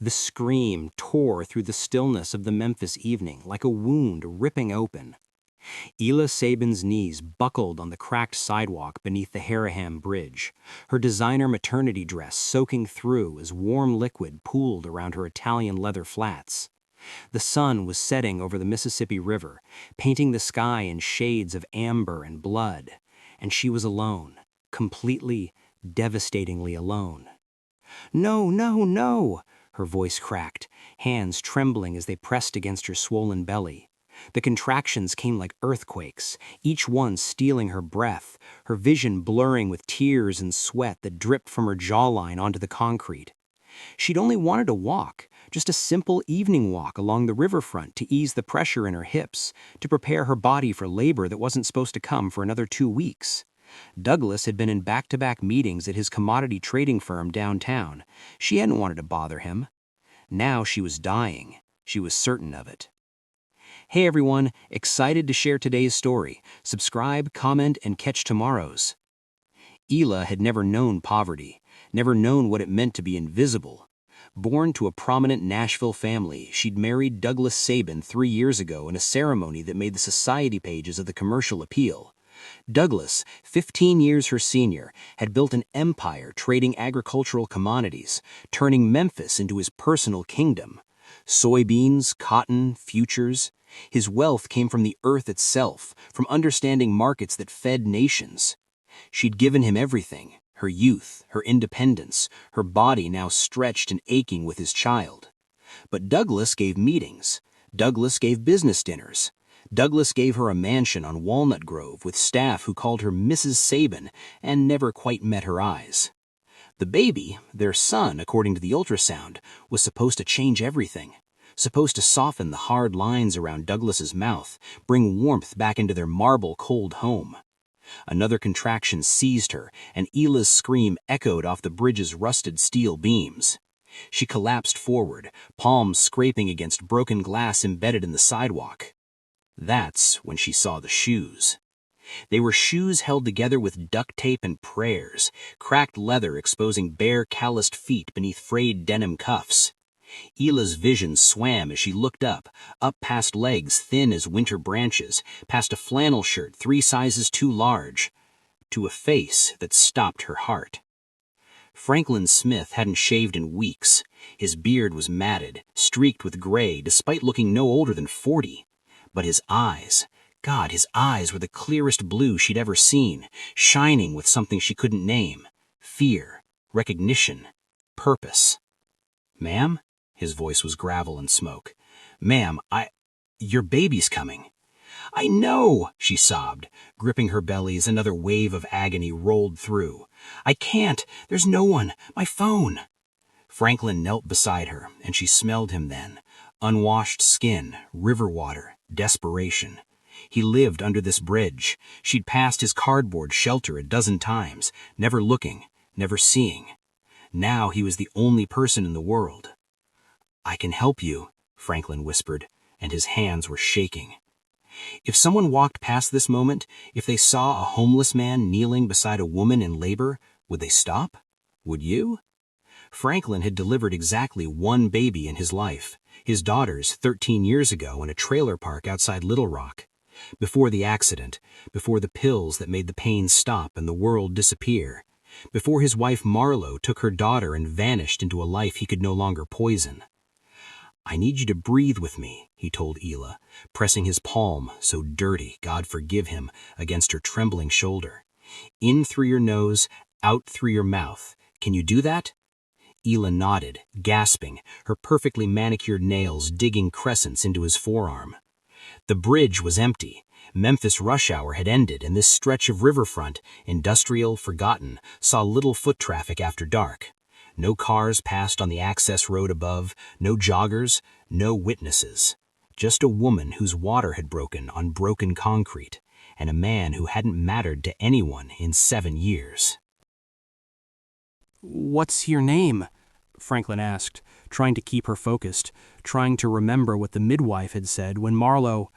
The scream tore through the stillness of the Memphis evening like a wound ripping open. Isla Sabin's knees buckled on the cracked sidewalk beneath the Haraham Bridge, her designer maternity dress soaking through as warm liquid pooled around her Italian leather flats. The sun was setting over the Mississippi River, painting the sky in shades of amber and blood, and she was alone, completely, devastatingly alone. "No, no, no!" Her voice cracked, hands trembling as they pressed against her swollen belly. The contractions came like earthquakes, each one stealing her breath, her vision blurring with tears and sweat that dripped from her jawline onto the concrete. She'd only wanted to walk, just a simple evening walk along the riverfront to ease the pressure in her hips, to prepare her body for labor that wasn't supposed to come for another 2 weeks. Douglas had been in back-to-back meetings at his commodity trading firm downtown. She hadn't wanted to bother him. Now she was dying. She was certain of it. Hey everyone, excited to share today's story. Subscribe, comment, and catch tomorrow's. Isla had never known poverty, never known what it meant to be invisible. Born to a prominent Nashville family, she'd married Douglas Sabin 3 years ago in a ceremony that made the society pages of the Commercial Appeal. Douglas, 15 years her senior, had built an empire trading agricultural commodities, turning Memphis into his personal kingdom. Soybeans, cotton, futures. His wealth came from the earth itself, from understanding markets that fed nations. She'd given him everything, her youth, her independence, her body now stretched and aching with his child. But Douglas gave meetings. Douglas gave business dinners. Douglas gave her a mansion on Walnut Grove with staff who called her Mrs. Sabin and never quite met her eyes. The baby, their son according to the ultrasound, was supposed to change everything, supposed to soften the hard lines around Douglas's mouth, bring warmth back into their marble-cold home. Another contraction seized her, and Isla's scream echoed off the bridge's rusted steel beams. She collapsed forward, palms scraping against broken glass embedded in the sidewalk. That's when she saw the shoes. They were shoes held together with duct tape and prayers, cracked leather exposing bare, calloused feet beneath frayed denim cuffs. Isla's vision swam as she looked up past legs thin as winter branches, past a flannel shirt 3 sizes too large, to a face that stopped her heart. Franklin Smith hadn't shaved in weeks. His beard was matted, streaked with gray, despite looking no older than 40. But his eyes, God, his eyes were the clearest blue she'd ever seen, shining with something she couldn't name. Fear, recognition, purpose. "Ma'am?" His voice was gravel and smoke. "Ma'am, your baby's coming." "I know," she sobbed, gripping her belly as another wave of agony rolled through. "I can't. There's no one. My phone." Franklin knelt beside her, and she smelled him then. Unwashed skin, river water, desperation. He lived under this bridge. She'd passed his cardboard shelter a dozen times, never looking, never seeing. Now he was the only person in the world. "I can help you," Franklin whispered, and his hands were shaking. If someone walked past this moment, if they saw a homeless man kneeling beside a woman in labor, would they stop? Would you? Franklin had delivered exactly 1 baby in his life, his daughter's 13 years ago in a trailer park outside Little Rock. Before the accident, before the pills that made the pain stop and the world disappear, before his wife Marlo took her daughter and vanished into a life he could no longer poison. "I need you to breathe with me," he told Isla, pressing his palm, so dirty, God forgive him, against her trembling shoulder. "In through your nose, out through your mouth. Can you do that?" Isla nodded, gasping, her perfectly manicured nails digging crescents into his forearm. The bridge was empty. Memphis rush hour had ended, and this stretch of riverfront, industrial, forgotten, saw little foot traffic after dark. No cars passed on the access road above, no joggers, no witnesses. Just a woman whose water had broken on broken concrete, and a man who hadn't mattered to anyone in 7 years. "What's your name?" Franklin asked, trying to keep her focused, trying to remember what the midwife had said when Marlo—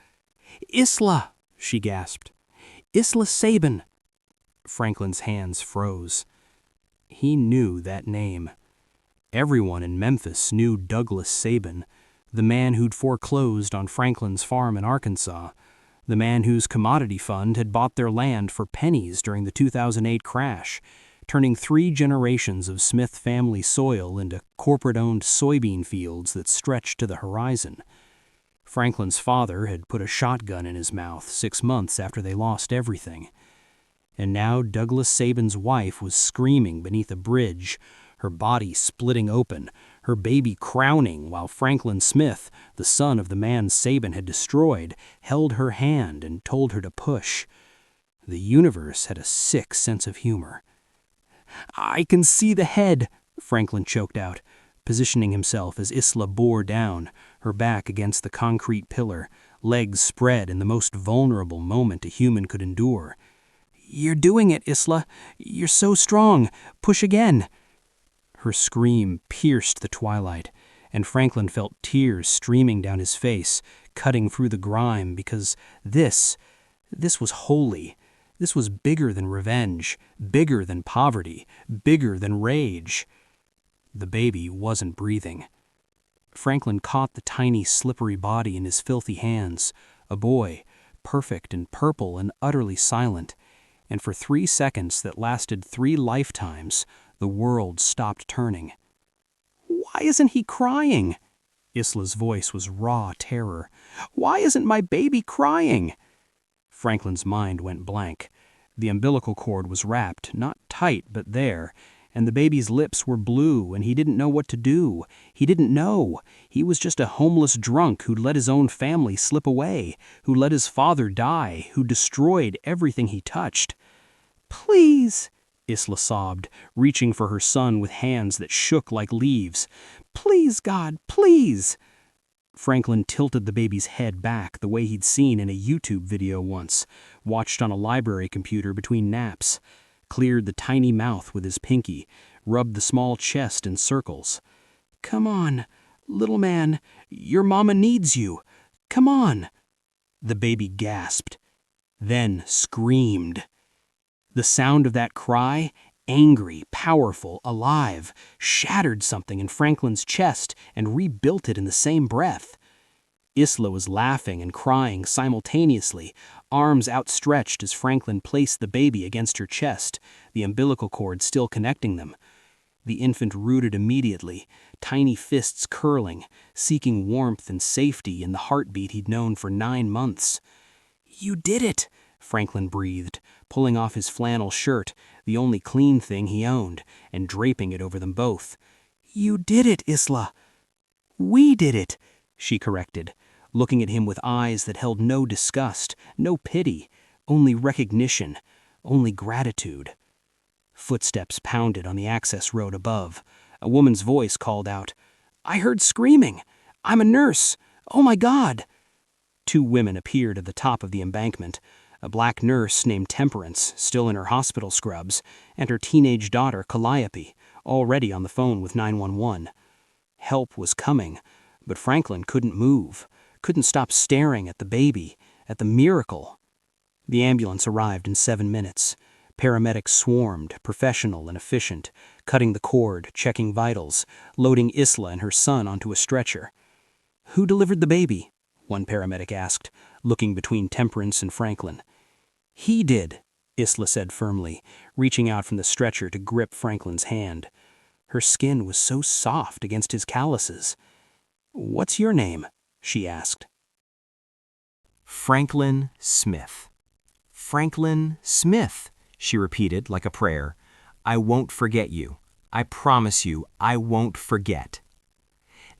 "Isla," she gasped. "Isla Sabin." Franklin's hands froze. He knew that name. Everyone in Memphis knew Douglas Sabin, the man who'd foreclosed on Franklin's farm in Arkansas, the man whose commodity fund had bought their land for pennies during the 2008 crash, turning 3 generations of Smith family soil into corporate-owned soybean fields that stretched to the horizon. Franklin's father had put a shotgun in his mouth 6 months after they lost everything. And now Douglas Sabin's wife was screaming beneath a bridge, her body splitting open, her baby crowning, while Franklin Smith, the son of the man Sabin had destroyed, held her hand and told her to push. The universe had a sick sense of humor. "I can see the head," Franklin choked out, positioning himself as Isla bore down, her back against the concrete pillar, legs spread in the most vulnerable moment a human could endure. "You're doing it, Isla. You're so strong. Push again." Her scream pierced the twilight, and Franklin felt tears streaming down his face, cutting through the grime, because this was holy. This was bigger than revenge, bigger than poverty, bigger than rage. The baby wasn't breathing. Franklin caught the tiny, slippery body in his filthy hands, a boy, perfect and purple and utterly silent, and for 3 seconds that lasted 3 lifetimes, the world stopped turning. "Why isn't he crying?" Isla's voice was raw terror. "Why isn't my baby crying?" Franklin's mind went blank. The umbilical cord was wrapped, not tight, but there, and the baby's lips were blue, and he didn't know what to do. He didn't know. He was just a homeless drunk who'd let his own family slip away, who let his father die, who destroyed everything he touched. "Please," Isla sobbed, reaching for her son with hands that shook like leaves. "Please, God, please." Franklin tilted the baby's head back the way he'd seen in a YouTube video once, watched on a library computer between naps, cleared the tiny mouth with his pinky, rubbed the small chest in circles. "Come on, little man, your mama needs you. Come on." The baby gasped, then screamed. The sound of that cry, angry, powerful, alive, shattered something in Franklin's chest and rebuilt it in the same breath. Isla was laughing and crying simultaneously, arms outstretched as Franklin placed the baby against her chest, the umbilical cord still connecting them. The infant rooted immediately, tiny fists curling, seeking warmth and safety in the heartbeat he'd known for 9 months. "You did it," Franklin breathed, pulling off his flannel shirt, the only clean thing he owned, and draping it over them both. "You did it, Isla." "We did it," she corrected, looking at him with eyes that held no disgust, no pity, only recognition, only gratitude. Footsteps pounded on the access road above. A woman's voice called out, "I heard screaming. I'm a nurse. Oh my God." 2 women appeared at the top of the embankment, a black nurse named Temperance, still in her hospital scrubs, and her teenage daughter, Calliope, already on the phone with 911. Help was coming, but Franklin couldn't move, couldn't stop staring at the baby, at the miracle. The ambulance arrived in 7 minutes. Paramedics swarmed, professional and efficient, cutting the cord, checking vitals, loading Isla and her son onto a stretcher. "Who delivered the baby?" one paramedic asked, looking between Temperance and Franklin. "He did," Isla said firmly, reaching out from the stretcher to grip Franklin's hand. Her skin was so soft against his calluses. "What's your name?" she asked. Franklin Smith. Franklin Smith, she repeated like a prayer. "I won't forget you. I promise you, I won't forget."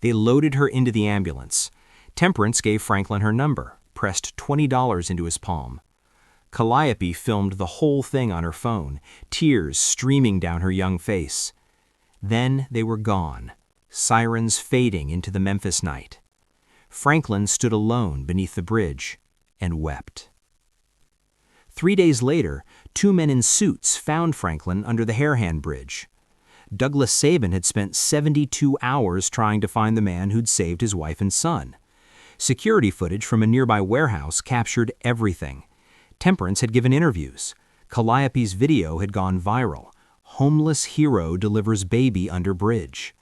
They loaded her into the ambulance. Temperance gave Franklin her number, pressed $20 into his palm. Calliope filmed the whole thing on her phone, tears streaming down her young face. Then they were gone, sirens fading into the Memphis night. Franklin stood alone beneath the bridge and wept. 3 days later, 2 men in suits found Franklin under the Harahan Bridge. Douglas Sabin had spent 72 hours trying to find the man who'd saved his wife and son. Security footage from a nearby warehouse captured everything. Temperance had given interviews. Calliope's video had gone viral. Homeless hero delivers baby under bridge.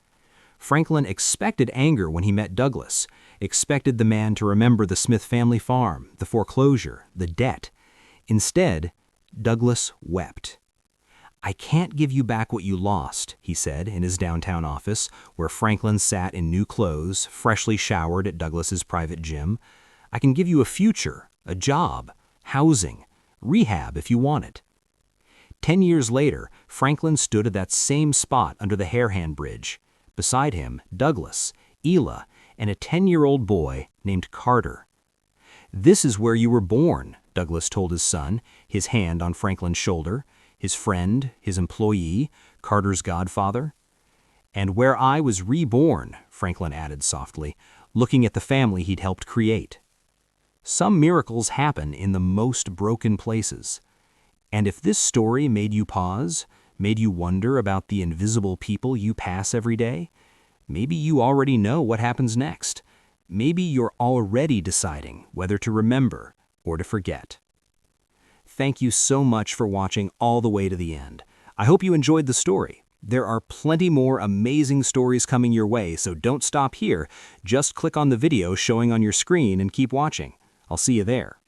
Franklin expected anger when he met Douglas, expected the man to remember the Smith family farm, the foreclosure, the debt. Instead, Douglas wept. "I can't give you back what you lost," he said in his downtown office, where Franklin sat in new clothes, freshly showered at Douglas's private gym. "I can give you a future, a job, housing, rehab if you want it." 10 years later, Franklin stood at that same spot under the Hare-Hand Bridge. Beside him, Douglas, Isla, and a 10-year-old boy named Carter. "This is where you were born," Douglas told his son, his hand on Franklin's shoulder, his friend, his employee, Carter's godfather. "And where I was reborn," Franklin added softly, looking at the family he'd helped create. Some miracles happen in the most broken places. And if this story made you pause, made you wonder about the invisible people you pass every day, maybe you already know what happens next. Maybe you're already deciding whether to remember or to forget. Thank you so much for watching all the way to the end. I hope you enjoyed the story. There are plenty more amazing stories coming your way, so don't stop here. Just click on the video showing on your screen and keep watching. I'll see you there.